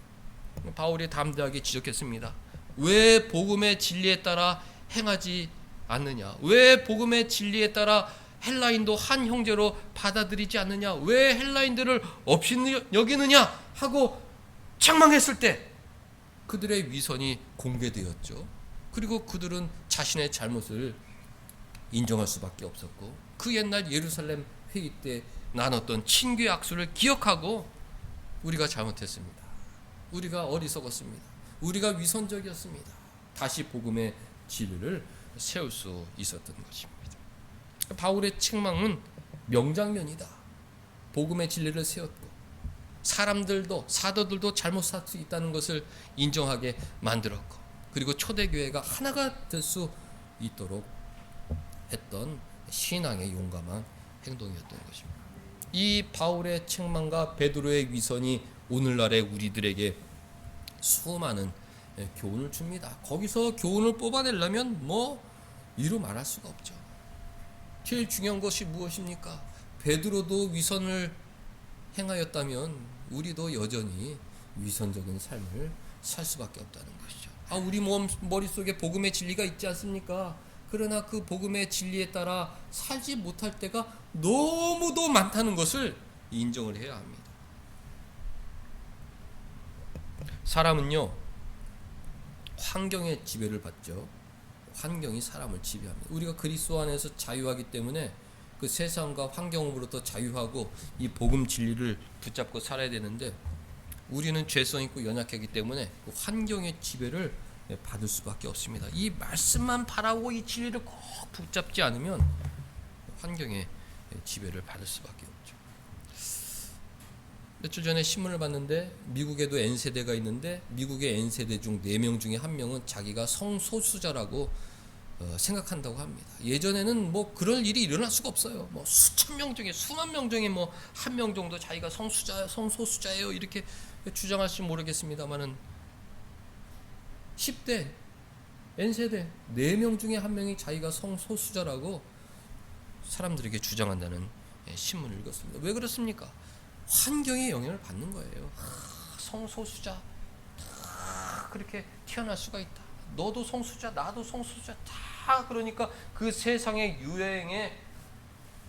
바울이 담대하게 지적했습니다. 왜 복음의 진리에 따라 행하지 않느냐? 왜 복음의 진리에 따라 헬라인도 한 형제로 받아들이지 않느냐? 왜 헬라인들을 없이 여기느냐? 하고 책망했을 때 그들의 위선이 공개되었죠. 그리고 그들은 자신의 잘못을 인정할 수밖에 없었고 그 옛날 예루살렘 회의 때 나눴던 친교의 악수를 기억하고 우리가 잘못했습니다. 우리가 어리석었습니다. 우리가 위선적이었습니다. 다시 복음의 진리를 세울 수 있었던 것입니다. 바울의 책망은 명장면이다. 복음의 진리를 세웠고 사람들도 사도들도 잘못 살 수 있다는 것을 인정하게 만들었고 그리고 초대교회가 하나가 될 수 있도록 했던 신앙의 용감한 행동이었던 것입니다. 이 바울의 책망과 베드로의 위선이 오늘날의 우리들에게 수많은 교훈을 줍니다. 거기서 교훈을 뽑아내려면 이루 말할 수가 없죠. 제일 중요한 것이 무엇입니까? 베드로도 위선을 행하였다면 우리도 여전히 위선적인 삶을 살 수밖에 없다는 것이죠. 우리 머릿속에 복음의 진리가 있지 않습니까? 그러나 그 복음의 진리에 따라 살지 못할 때가 너무도 많다는 것을 인정을 해야 합니다. 사람은요, 환경의 지배를 받죠. 환경이 사람을 지배합니다. 우리가 그리스도 안에서 자유하기 때문에 그 세상과 환경으로부터 자유하고 이 복음 진리를 붙잡고 살아야 되는데 우리는 죄성 있고 연약하기 때문에 그 환경의 지배를 받을 수밖에 없습니다. 이 말씀만 바라고 이 진리를 꼭 붙잡지 않으면 환경의 지배를 받을 수밖에 없죠. 며칠 전에 신문을 봤는데 미국에도 N세대가 있는데 미국의 N세대 중 4명 중에 1명은 자기가 성소수자라고 생각한다고 합니다. 예전에는 그럴 일이 일어날 수가 없어요. 수천 명 중에 수만 명 중에 1명 정도 자기가 성소수자예요 이렇게 주장할지 모르겠습니다만은 10대 N세대 4명 중에 1명이 자기가 성소수자라고 사람들에게 주장한다는 신문을 읽었습니다. 왜 그렇습니까? 환경의 영향을 받는 거예요. 성소수자 그렇게 태어날 수가 있다. 너도 성소수자, 나도 성소수자 다 그러니까 그 세상의 유행에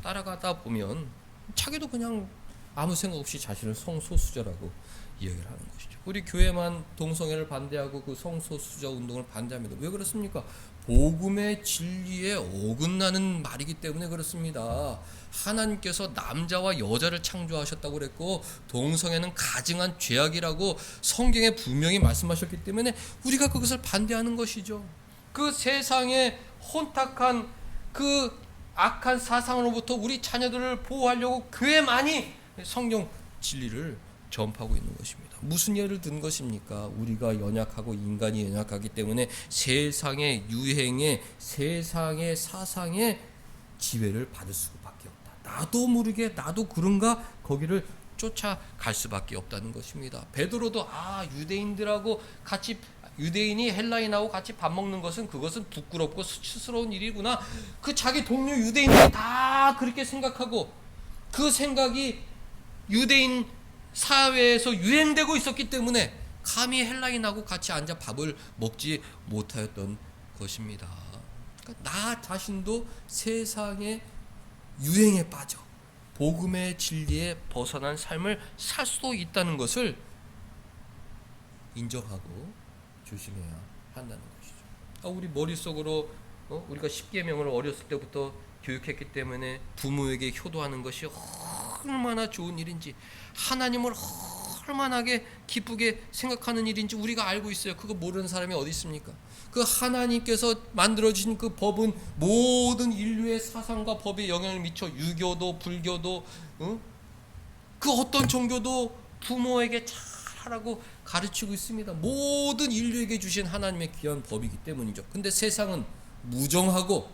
따라가다 보면 자기도 그냥 아무 생각 없이 자신을 성소수자라고 이야기를 하는 것이죠. 우리 교회만 동성애를 반대하고 그 성소수자 운동을 반대합니다. 왜 그렇습니까? 복음의 진리에 어긋나는 말이기 때문에 그렇습니다. 하나님께서 남자와 여자를 창조하셨다고 그랬고 동성애는 가증한 죄악이라고 성경에 분명히 말씀하셨기 때문에 우리가 그것을 반대하는 것이죠. 그 세상의 혼탁한 그 악한 사상으로부터 우리 자녀들을 보호하려고 교회만이 성경 진리를 전파하고 있는 것입니다. 무슨 예를 든 것입니까? 우리가 연약하고 인간이 연약하기 때문에 세상의 유행에 세상의 사상에 지배를 받을 수밖에 없다. 나도 모르게 나도 그런가 거기를 쫓아갈 수밖에 없다는 것입니다. 베드로도 유대인들하고 같이 유대인이 헬라인하고 같이 밥 먹는 것은 그것은 부끄럽고 수치스러운 일이구나. 그 자기 동료 유대인들이 다 그렇게 생각하고 그 생각이 유대인 사회에서 유행되고 있었기 때문에 감히 헬라인하고 같이 앉아 밥을 먹지 못하였던 것입니다. 그러니까 나 자신도 세상의 유행에 빠져 복음의 진리에 벗어난 삶을 살 수도 있다는 것을 인정하고 조심해야 한다는 것이죠. 우리 머릿속으로 우리가 십계명을 어렸을 때부터 교육했기 때문에 부모에게 효도하는 것이 얼마나 좋은 일인지 하나님을 얼마나 기쁘게 생각하는 일인지 우리가 알고 있어요. 그거 모르는 사람이 어디 있습니까? 그 하나님께서 만들어주신 그 법은 모든 인류의 사상과 법에 영향을 미쳐 유교도 불교도 그 어떤 종교도 부모에게 잘하라고 가르치고 있습니다. 모든 인류에게 주신 하나님의 귀한 법이기 때문이죠. 근데 세상은 무정하고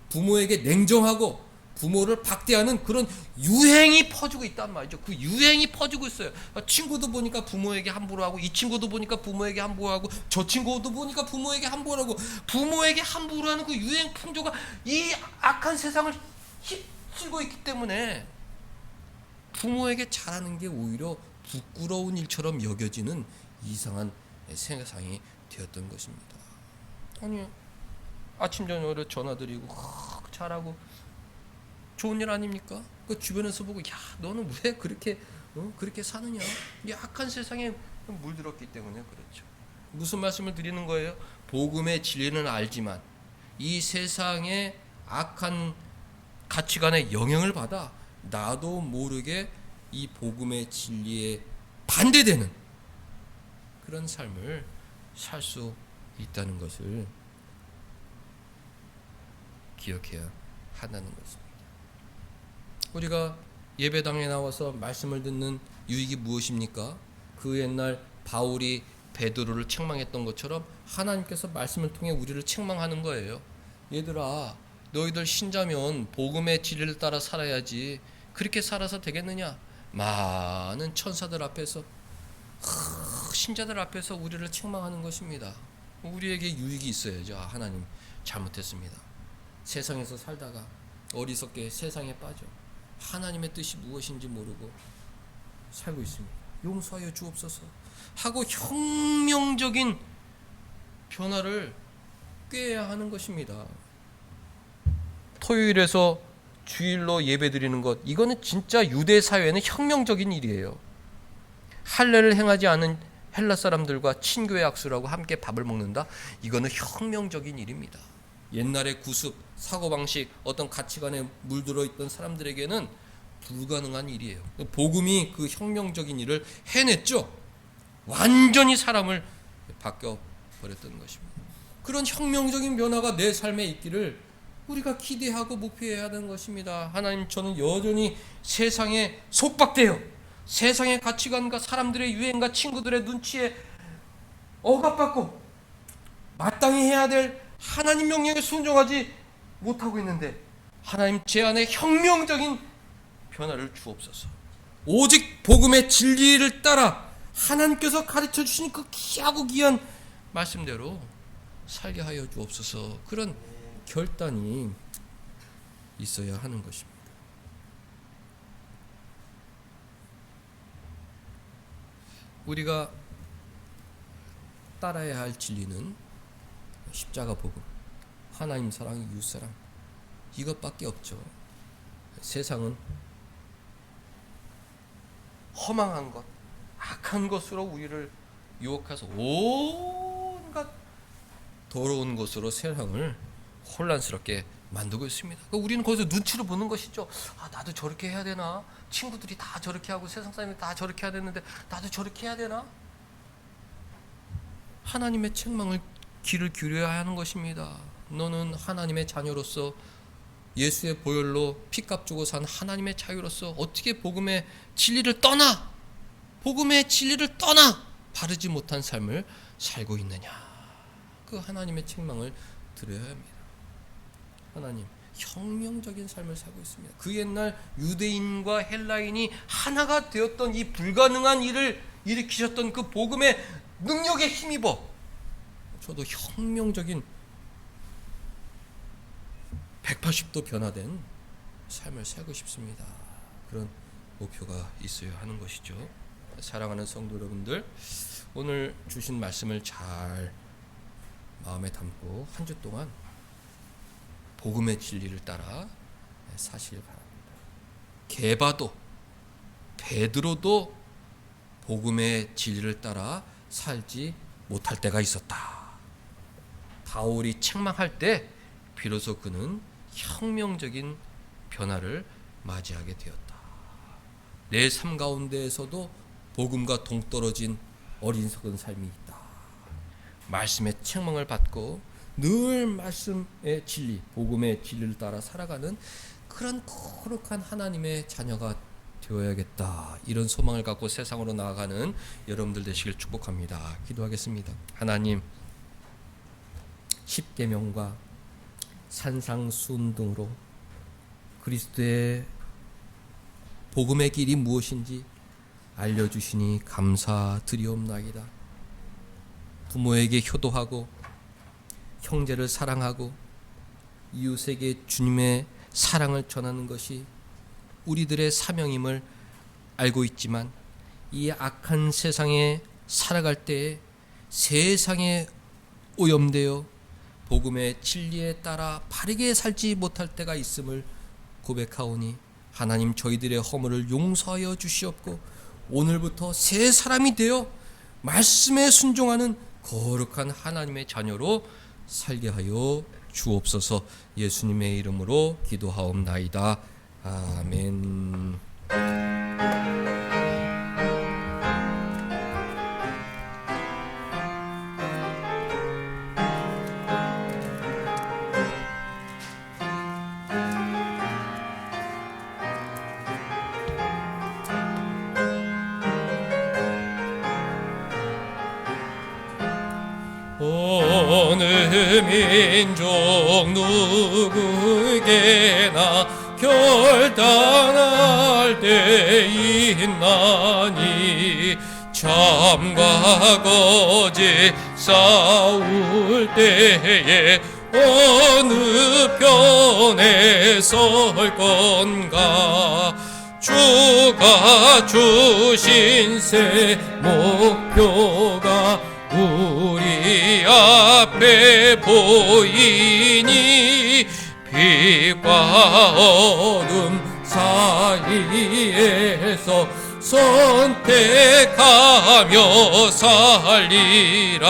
부모에게 냉정하고 부모를 박대하는 그런 유행이 퍼지고 있단 말이죠. 그 유행이 퍼지고 있어요. 친구도 보니까 부모에게 함부로 하고 이 친구도 보니까 부모에게 함부로 하고 저 친구도 보니까 부모에게 함부로 하고 부모에게 함부로 하는 그 유행 풍조가 이 악한 세상을 휩쓸고 있기 때문에 부모에게 잘하는 게 오히려 부끄러운 일처럼 여겨지는 이상한 세상이 되었던 것입니다. 아니 아침 저녁으로 전화드리고 잘하고 좋은 일 아닙니까? 그 주변에서 보고 야 너는 왜 그렇게 사느냐? 이 악한 세상에 물들었기 때문에 그렇죠. 무슨 말씀을 드리는 거예요? 복음의 진리는 알지만 이 세상의 악한 가치관에 영향을 받아 나도 모르게 이 복음의 진리에 반대되는 그런 삶을 살 수 있다는 것을 기억해야 한다는 것입니다. 우리가 예배당에 나와서 말씀을 듣는 유익이 무엇입니까? 그 옛날 바울이 베드로를 책망했던 것처럼 하나님께서 말씀을 통해 우리를 책망하는 거예요. 얘들아, 너희들 신자면 복음의 진리를 따라 살아야지. 그렇게 살아서 되겠느냐? 많은 천사들 앞에서 신자들 앞에서 우리를 책망하는 것입니다. 우리에게 유익이 있어야죠. 하나님 잘못했습니다. 세상에서 살다가 어리석게 세상에 빠져 하나님의 뜻이 무엇인지 모르고 살고 있습니다. 용서하여 주옵소서 하고 혁명적인 변화를 꾀해야 하는 것입니다. 토요일에서 주일로 예배드리는 것, 이거는 진짜 유대 사회에는 혁명적인 일이에요. 할례를 행하지 않은 헬라 사람들과 친교의 악수라고 함께 밥을 먹는다? 이거는 혁명적인 일입니다. 옛날의 구습, 사고방식, 어떤 가치관에 물들어 있던 사람들에게는 불가능한 일이에요. 복음이 그 혁명적인 일을 해냈죠. 완전히 사람을 바뀌어버렸던 것입니다. 그런 혁명적인 변화가 내 삶에 있기를 우리가 기대하고 목표해야 하는 것입니다. 하나님, 저는 여전히 세상에 속박되어 세상의 가치관과 사람들의 유행과 친구들의 눈치에 억압받고 마땅히 해야 될 하나님 명령에 순종하지 못하고 있는데 하나님, 제 안에 혁명적인 변화를 주옵소서. 오직 복음의 진리를 따라 하나님께서 가르쳐 주신 그 귀하고 귀한 말씀대로 살게 하여 주옵소서. 그런 결단이 있어야 하는 것입니다. 우리가 따라야 할 진리는 십자가 복음, 하나님 사랑, 이웃 사랑, 이것밖에 없죠. 세상은 허망한 것, 악한 것으로 우리를 유혹해서 온갖 더러운 것으로 세상을 혼란스럽게 만들고 있습니다. 우리는 거기서 눈치를 보는 것이죠. 나도 저렇게 해야 되나? 친구들이 다 저렇게 하고 세상 사람이 다 저렇게 해야 되는데 나도 저렇게 해야 되나? 하나님의 책망을 귀를 기울여야 하는 것입니다. 너는 하나님의 자녀로서 예수의 보혈로 피값 주고 산 하나님의 자유로서 어떻게 복음의 진리를 떠나 바르지 못한 삶을 살고 있느냐? 그 하나님의 책망을 들어야 합니다. 하나님, 혁명적인 삶을 살고 있습니다. 그 옛날 유대인과 헬라인이 하나가 되었던 이 불가능한 일을 일으키셨던 그 복음의 능력에 힘입어 저도 혁명적인 180도 변화된 삶을 살고 싶습니다. 그런 목표가 있어야 하는 것이죠. 사랑하는 성도 여러분들, 오늘 주신 말씀을 잘 마음에 담고 한 주 동안 복음의 진리를 따라 사시길 바랍니다. 게바도 베드로도 복음의 진리를 따라 살지 못할 때가 있었다. 바울이 책망할 때 비로소 그는 혁명적인 변화를 맞이하게 되었다. 내 삶 가운데에서도 복음과 동떨어진 어리석은 삶이 있다. 말씀의 책망을 받고 늘 말씀의 진리, 복음의 진리를 따라 살아가는 그런 거룩한 하나님의 자녀가 되어야겠다. 이런 소망을 갖고 세상으로 나아가는 여러분들 되시길 축복합니다. 기도하겠습니다. 하나님, 십계명과 산상수훈 등으로 그리스도의 복음의 길이 무엇인지 알려주시니 감사드리옵나이다. 부모에게 효도하고 형제를 사랑하고 이웃에게 주님의 사랑을 전하는 것이 우리들의 사명임을 알고 있지만 이 악한 세상에 살아갈 때에 세상에 오염되어 복음의 진리에 따라 바르게 살지 못할 때가 있음을 고백하오니 하나님, 저희들의 허물을 용서하여 주시옵고 오늘부터 새 사람이 되어 말씀에 순종하는 거룩한 하나님의 자녀로 살게 하여 주옵소서. 예수님의 이름으로 기도하옵나이다. 아멘. 어느 민족 누구에게나 결단할 때 있나니 참과 거짓 싸울 때에 어느 편에 설 건가. 주가 주신 새 목표가 우리 앞에 보이니 빛과 어둠 사이에서 선택하며 살리라.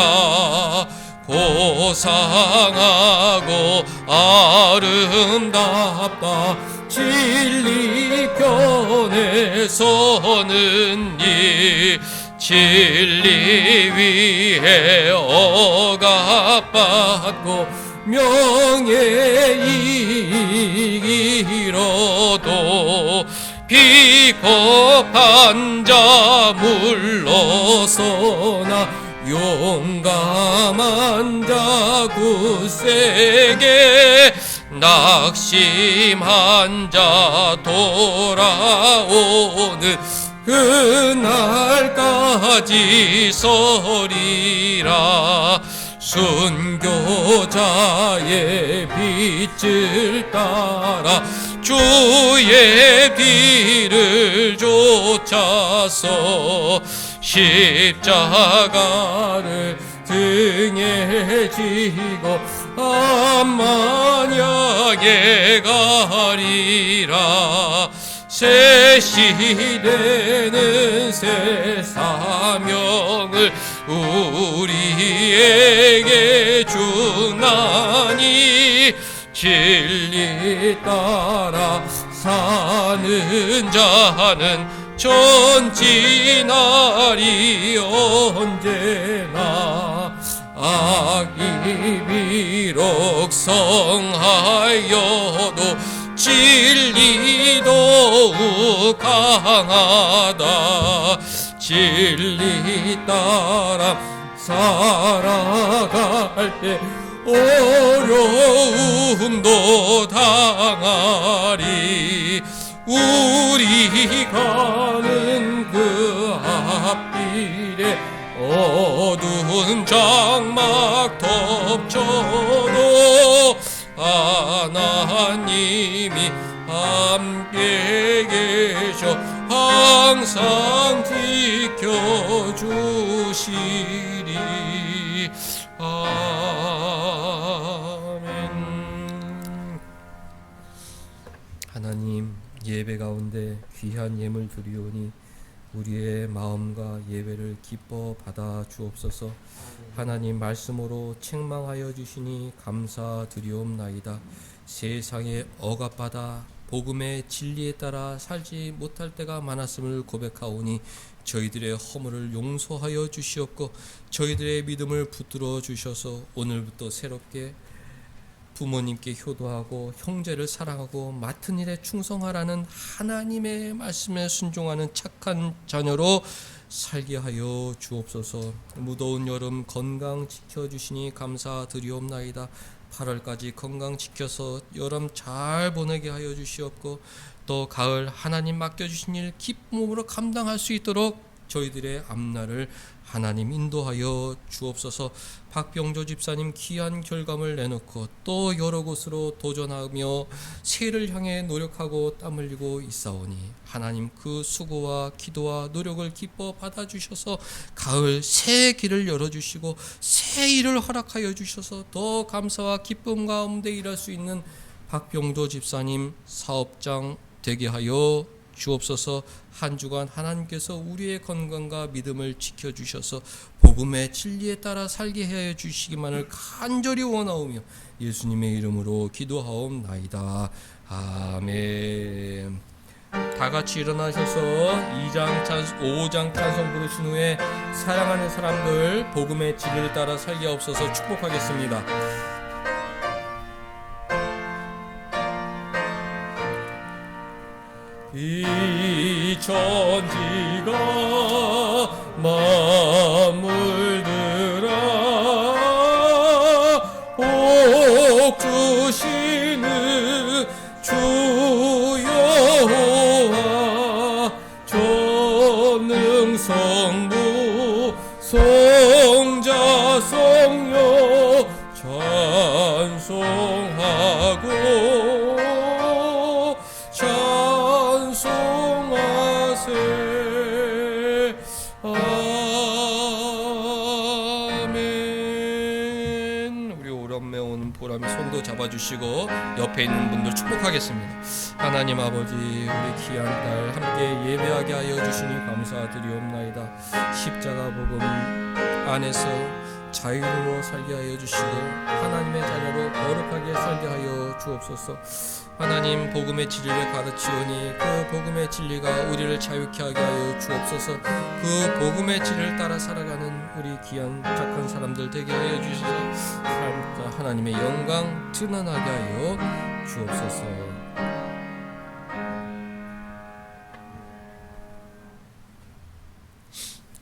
고상하고 아름답다 진리 편에 서는 일, 진리 위에 억압받고 명예 이기로도 비겁한 자 물러서나 용감한 자 굳세게 낙심한 자 돌아오는 그날까지 서리라. 순교자의 빛을 따라 주의 뒤를 쫓아서 십자가를 등에 지고 암만양에 가리라. 새 시대는 새 사명을 우리 우리에게 주나니 진리 따라 사는 자는 전진하리 언제나. 악이 비록 성하여도 진리 더욱 강하다. 진리 따라 살아갈 때 어려움도 당하리. 우리 가는 그 앞길에 어두운 장막 덮쳐도 하나님이 함께 계셔 항상 지켜주시리. 아멘. 하나님, 예배 가운데 귀한 예물 드리오니 우리의 마음과 예배를 기뻐 받아 주옵소서. 하나님 말씀으로 책망하여 주시니 감사드리옵나이다. 세상에 억압받아 복음의 진리에 따라 살지 못할 때가 많았음을 고백하오니 저희들의 허물을 용서하여 주시옵고 저희들의 믿음을 붙들어 주셔서 오늘부터 새롭게 부모님께 효도하고 형제를 사랑하고 맡은 일에 충성하라는 하나님의 말씀에 순종하는 착한 자녀로 살게 하여 주옵소서. 무더운 여름 건강 지켜주시니 감사드리옵나이다. 8월까지 건강 지켜서 여름 잘 보내게 하여 주시옵고 또 가을 하나님 맡겨주신 일 기쁨으로 감당할 수 있도록 저희들의 앞날을 하나님 인도하여 주옵소서. 박병조 집사님 귀한 결감을 내놓고 또 여러 곳으로 도전하며 새를 향해 노력하고 땀 흘리고 있사오니 하나님 그 수고와 기도와 노력을 기뻐 받아주셔서 가을 새 길을 열어주시고 새 일을 허락하여 주셔서 더 감사와 기쁨 가운데 일할 수 있는 박병조 집사님 사업장 되게 하여 주옵소서. 한 주간 하나님께서 우리의 건강과 믿음을 지켜주셔서 복음의 진리에 따라 살게 해 주시기만을 간절히 원하오며 예수님의 이름으로 기도하옵나이다. 아멘. 다 같이 일어나셔서 5장 찬송 부르신 후에 사랑하는 사람들 복음의 진리를 따라 살게 하옵소서 축복하겠습니다. 이 천지가 만물들아 복 주시는 주 여호와 전능성부 성자 성녀 찬송하고 아멘. 우리 오랜만에 오는 보람이 손도 잡아주시고 옆에 있는 분들 축복하겠습니다. 하나님 아버지 우리 귀한 딸 함께 예배하게 하여 주시니 감사드리옵나이다. 십자가 복음 안에서 자유로 살게 하여 주시고 하나님의 자녀로 거룩하게 살게 하여 주옵소서. 하나님 복음의 진리를 가르치오니 그 복음의 진리가 우리를 자유케 하게 하여 주옵소서. 그 복음의 진리를 따라 살아가는 우리 귀한 착한 사람들 되게 하여 주셔서 하나님의 영광 드러나게 하여 주옵소서.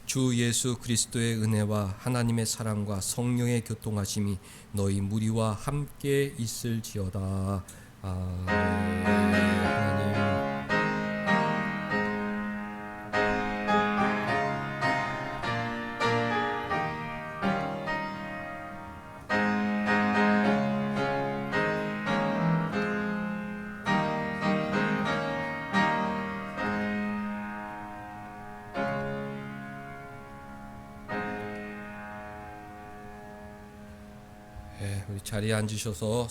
주 예수 그리스도의 은혜와 하나님의 사랑과 성령의 교통하심이 너희 무리와 함께 있을지어다. 아멘. 하나님 우리 자리에 앉으셔서